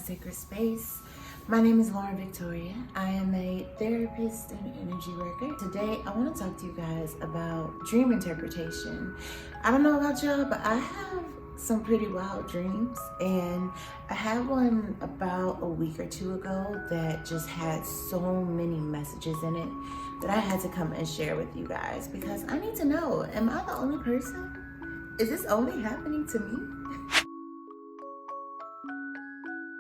sacred space. My name is Lauren Victoria. I am a therapist and energy worker. Today, I want to talk to you guys about dream interpretation. I don't know about y'all, but I have some pretty wild dreams, and I had one about a week or two ago that just had so many messages in it that I had to come and share with you guys because I need to know, am I the only person? Is this only happening to me?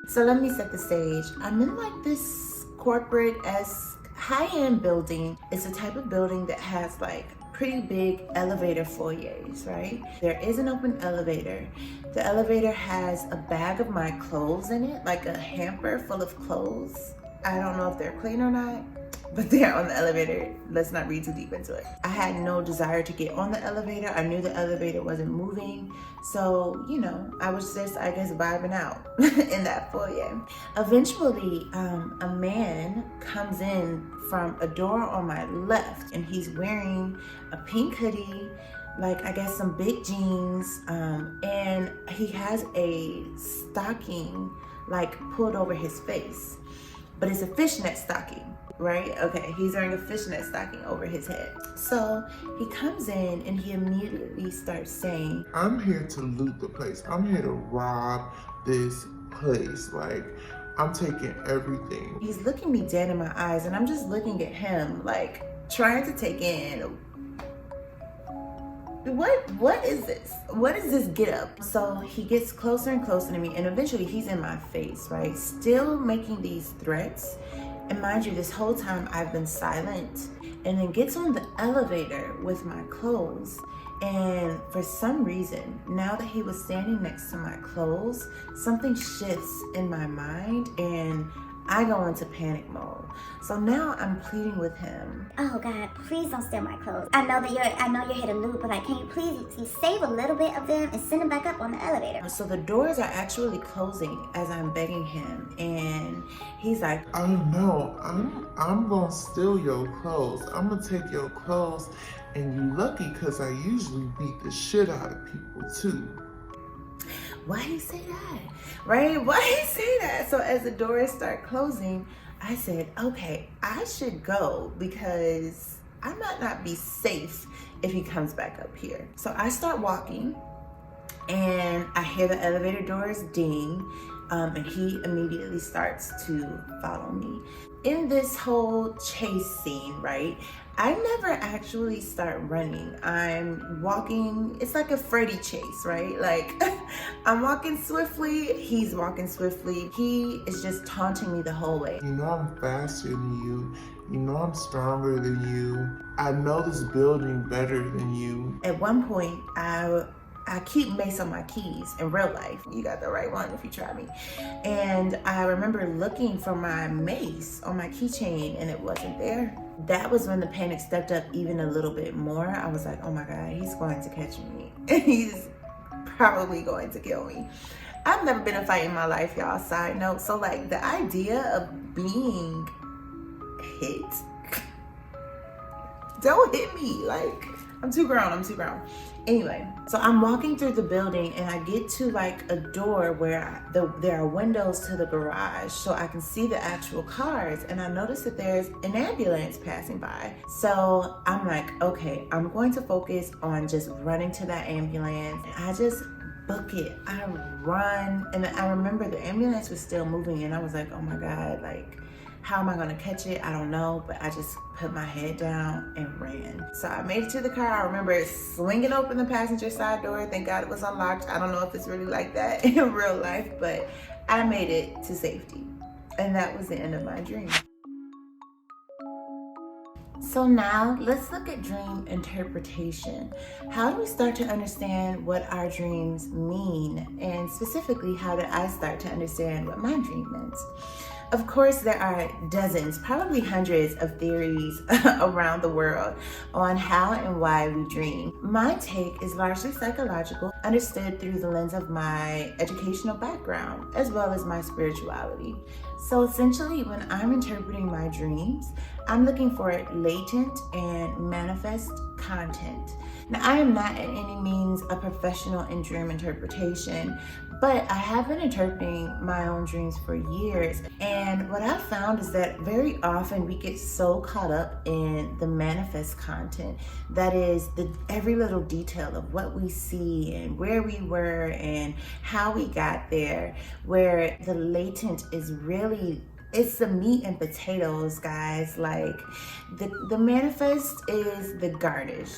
So let me set the stage. I'm in like this corporate-esque high-end building. It's a type of building that has like pretty big elevator foyers, right? There is an open elevator. The elevator has a bag of my clothes in it, like a hamper full of clothes. I don't know if they're clean or not, but they're on the elevator. Let's not read too deep into it. I had no desire to get on the elevator. I knew the elevator wasn't moving. So, you know, I was just, I guess, vibing out in that foyer. Eventually, a man comes in from a door on my left, and he's wearing a pink hoodie, like I guess some big jeans, and he has a stocking like pulled over his face, but it's a fishnet stocking. Right? Okay, he's wearing a fishnet stocking over his head. So he comes in and he immediately starts saying, I'm here to loot the place. I'm here to rob this place. Like, I'm taking everything. He's looking me dead in my eyes, and I'm just looking at him, like, trying to take in, what is this? What is this get up? So he gets closer and closer to me, and eventually he's in my face, right? Still making these threats. And mind you, this whole time I've been silent, and then gets on the elevator with my clothes. And for some reason, now that he was standing next to my clothes, something shifts in my mind and I go into panic mode. So now I'm pleading with him. Oh God, please don't steal my clothes. I know you're here to loot, but like, can you please save a little bit of them and send them back up on the elevator? So the doors are actually closing as I'm begging him, and he's like, Oh no, I'm gonna steal your clothes. I'm gonna take your clothes, and you lucky because I usually beat the shit out of people too. Why do you say that? Right? Why do you say that? So as the doors start closing, I said, okay, I should go because I might not be safe if he comes back up here. So I start walking, and I hear the elevator doors ding, and he immediately starts to follow me. In this whole chase scene, right, I never actually start running. I'm walking, it's like a Freddy chase, right? Like, I'm walking swiftly, he's walking swiftly. He is just taunting me the whole way. You know I'm faster than you. You know I'm stronger than you. I know this building better than you. At one point, I keep mace on my keys in real life. You got the right one if you try me. And I remember looking for my mace on my keychain and it wasn't there. That was when the panic stepped up even a little bit more. I was like, oh my God, he's going to catch me. He's probably going to kill me. I've never been in a fight in my life, y'all, side note. So like the idea of being hit, don't hit me. Like, I'm too grown. Anyway, so I'm walking through the building and I get to like a door where there are windows to the garage so I can see the actual cars, and I notice that there's an ambulance passing by. So I'm like, okay, I'm going to focus on just running to that ambulance. And I just book it. I run, and I remember the ambulance was still moving, and I was like, oh my God, like, how am I gonna catch it? I don't know, but I just put my head down and ran. So I made it to the car. I remember swinging open the passenger side door. Thank God it was unlocked. I don't know if it's really like that in real life, but I made it to safety. And that was the end of my dream. So now let's look at dream interpretation. How do we start to understand what our dreams mean? And specifically, how did I start to understand what my dream meant? Of course, there are dozens, probably hundreds of theories around the world on how and why we dream. My take is largely psychological, understood through the lens of my educational background, as well as my spirituality. So essentially, when I'm interpreting my dreams, I'm looking for latent and manifest content. Now, I am not at any means means a professional in dream interpretation, but I have been interpreting my own dreams for years. And what I've found is that very often we get so caught up in the manifest content, that is every little detail of what we see and where we were and how we got there, where the latent is really, it's the meat and potatoes, guys. Like the manifest is the garnish,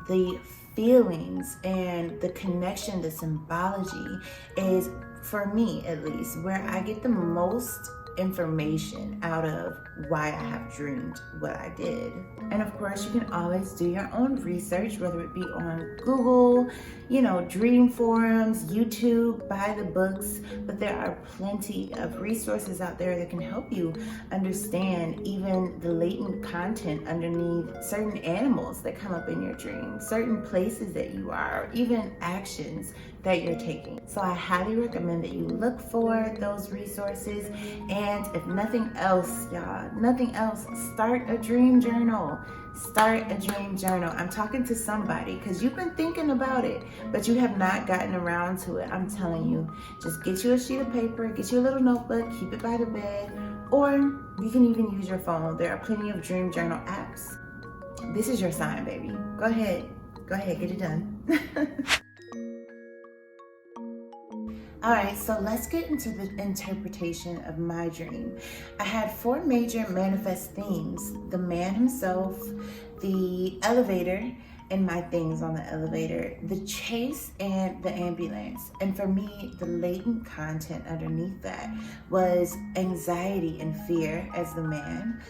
the feelings and the connection, the symbology is, for me at least, where I get the most information out of why I have dreamed what I did. And of course, you can always do your own research, whether it be on Google, dream forums, YouTube, buy the books, but there are plenty of resources out there that can help you understand even the latent content underneath certain animals that come up in your dreams, certain places that you are, or even actions that you're taking. So I highly recommend that you look for those resources. And if nothing else, y'all, nothing else, start a dream journal. Start a dream journal. I'm talking to somebody because you've been thinking about it, but you have not gotten around to it. I'm telling you, just get you a sheet of paper, get you a little notebook, keep it by the bed, or you can even use your phone. There are plenty of dream journal apps. This is your sign, baby. Go ahead, get it done. All right, so let's get into the interpretation of my dream. I had 4 major manifest themes: the man himself, the elevator, and my things on the elevator, the chase, and the ambulance. And for me, the latent content underneath that was anxiety and fear as the man,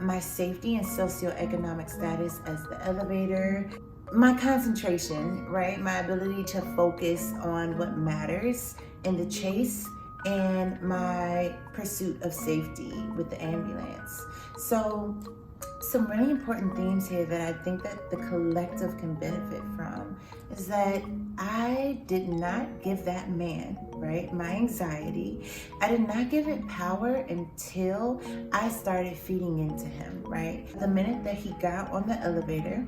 my safety and socioeconomic status as the elevator, my concentration, right? My ability to focus on what matters in the chase, and my pursuit of safety with the ambulance. So some really important themes here that I think that the collective can benefit from is that I did not give that man, right, my anxiety, I did not give it power until I started feeding into him, right? The minute that he got on the elevator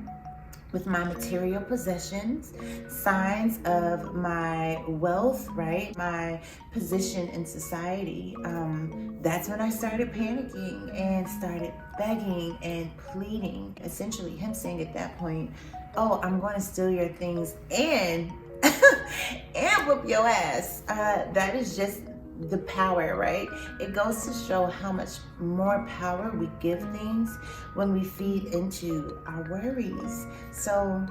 with my material possessions, signs of my wealth, right? My position in society. That's when I started panicking and started begging and pleading. Essentially, him saying at that point, "Oh, I'm going to steal your things and and whoop your ass." That is just the power, right? It goes to show how much more power we give things when we feed into our worries. So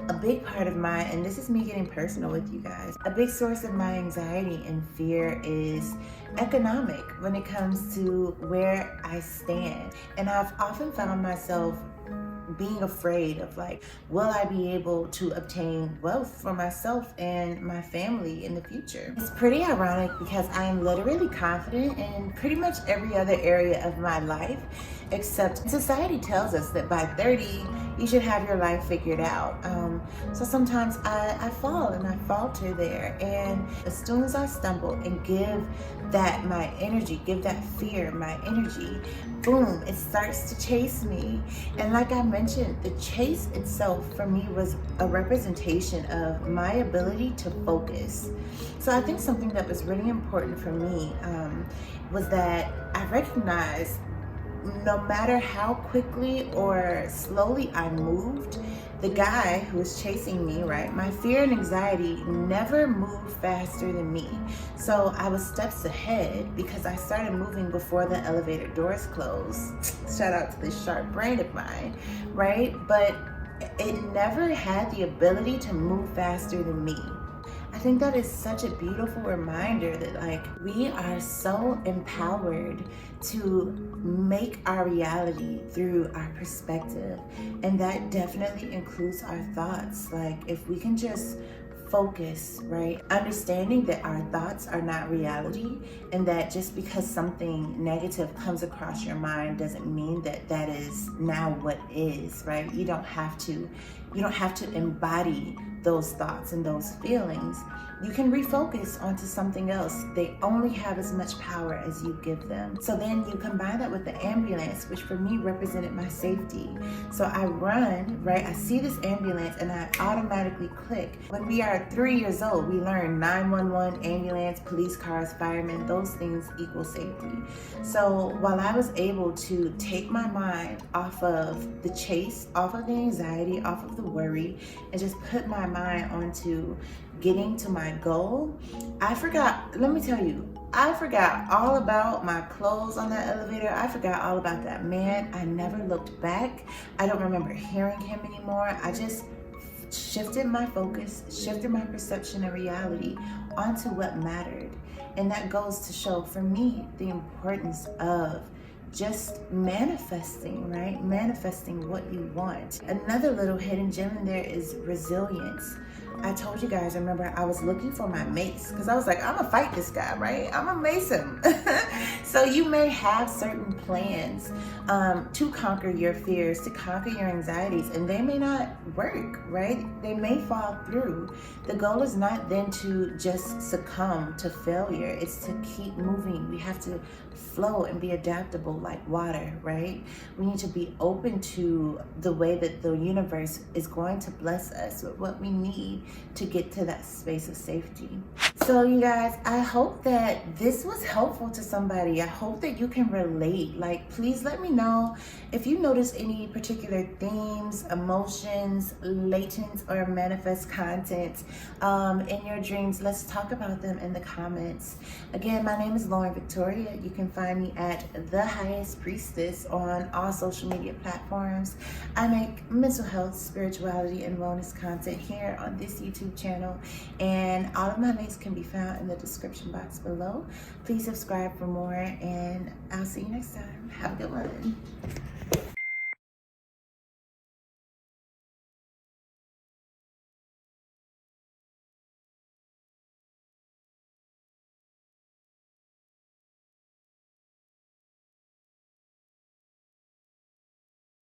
a big part of my, and this is me getting personal with you guys, a big source of my anxiety and fear is economic when it comes to where I stand. And I've often found myself being afraid of, like, will I be able to obtain wealth for myself and my family in the future? It's pretty ironic because I am literally confident in pretty much every other area of my life, except society tells us that by 30, you should have your life figured out. So sometimes I fall and I falter there. And as soon as I stumble and give that my energy, give that fear my energy, boom, it starts to chase me. And like I mentioned, the chase itself for me was a representation of my ability to focus. So I think something that was really important for me was that I recognized no matter how quickly or slowly I moved, the guy who was chasing me, right, my fear and anxiety never moved faster than me. So I was steps ahead because I started moving before the elevator doors closed. Shout out to this sharp brain of mine, right? But it never had the ability to move faster than me. I think that is such a beautiful reminder that, like, we are so empowered to make our reality through our perspective. And that definitely includes our thoughts. Like, if we can just focus, right? Understanding that our thoughts are not reality, and that just because something negative comes across your mind doesn't mean that that is now what is, right? You don't have to embody those thoughts and those feelings, you can refocus onto something else. They only have as much power as you give them. So then you combine that with the ambulance, which for me represented my safety. So I run, right? I see this ambulance and I automatically click. When we are 3 years old, we learn 911, ambulance, police cars, firemen, those things equal safety. So while I was able to take my mind off of the chase, off of the anxiety, off of the worry, and just put my mind onto getting to my goal, I forgot, let me tell you, I forgot all about my clothes on that elevator. I forgot all about that man. I never looked back. I don't remember hearing him anymore. I just shifted my focus, shifted my perception and reality onto what mattered. And that goes to show for me the importance of just manifesting, right? Manifesting what you want. Another little hidden gem in there is resilience. I told you guys, remember, I was looking for my mace because I was like, I'm gonna fight this guy, right? I'm gonna mace him. So you may have certain plans to conquer your fears, to conquer your anxieties, and they may not work, right? They may fall through. The goal is not then to just succumb to failure. It's to keep moving. We have to flow and be adaptable like water, right? We need to be open to the way that the universe is going to bless us with what we need to get to that space of safety. So you guys, I hope that this was helpful to somebody. I hope that you can relate. Like, please let me know if you notice any particular themes, emotions, latent or manifest content in your dreams. Let's talk about them in the comments. Again, my name is Lauren Victoria. You can find me at The Highest Priestess on all social media platforms. I make mental health, spirituality, and wellness content here on this YouTube channel, and all of my links can be found in the description box below. Please subscribe for more, and I'll see you next time. Have a good one.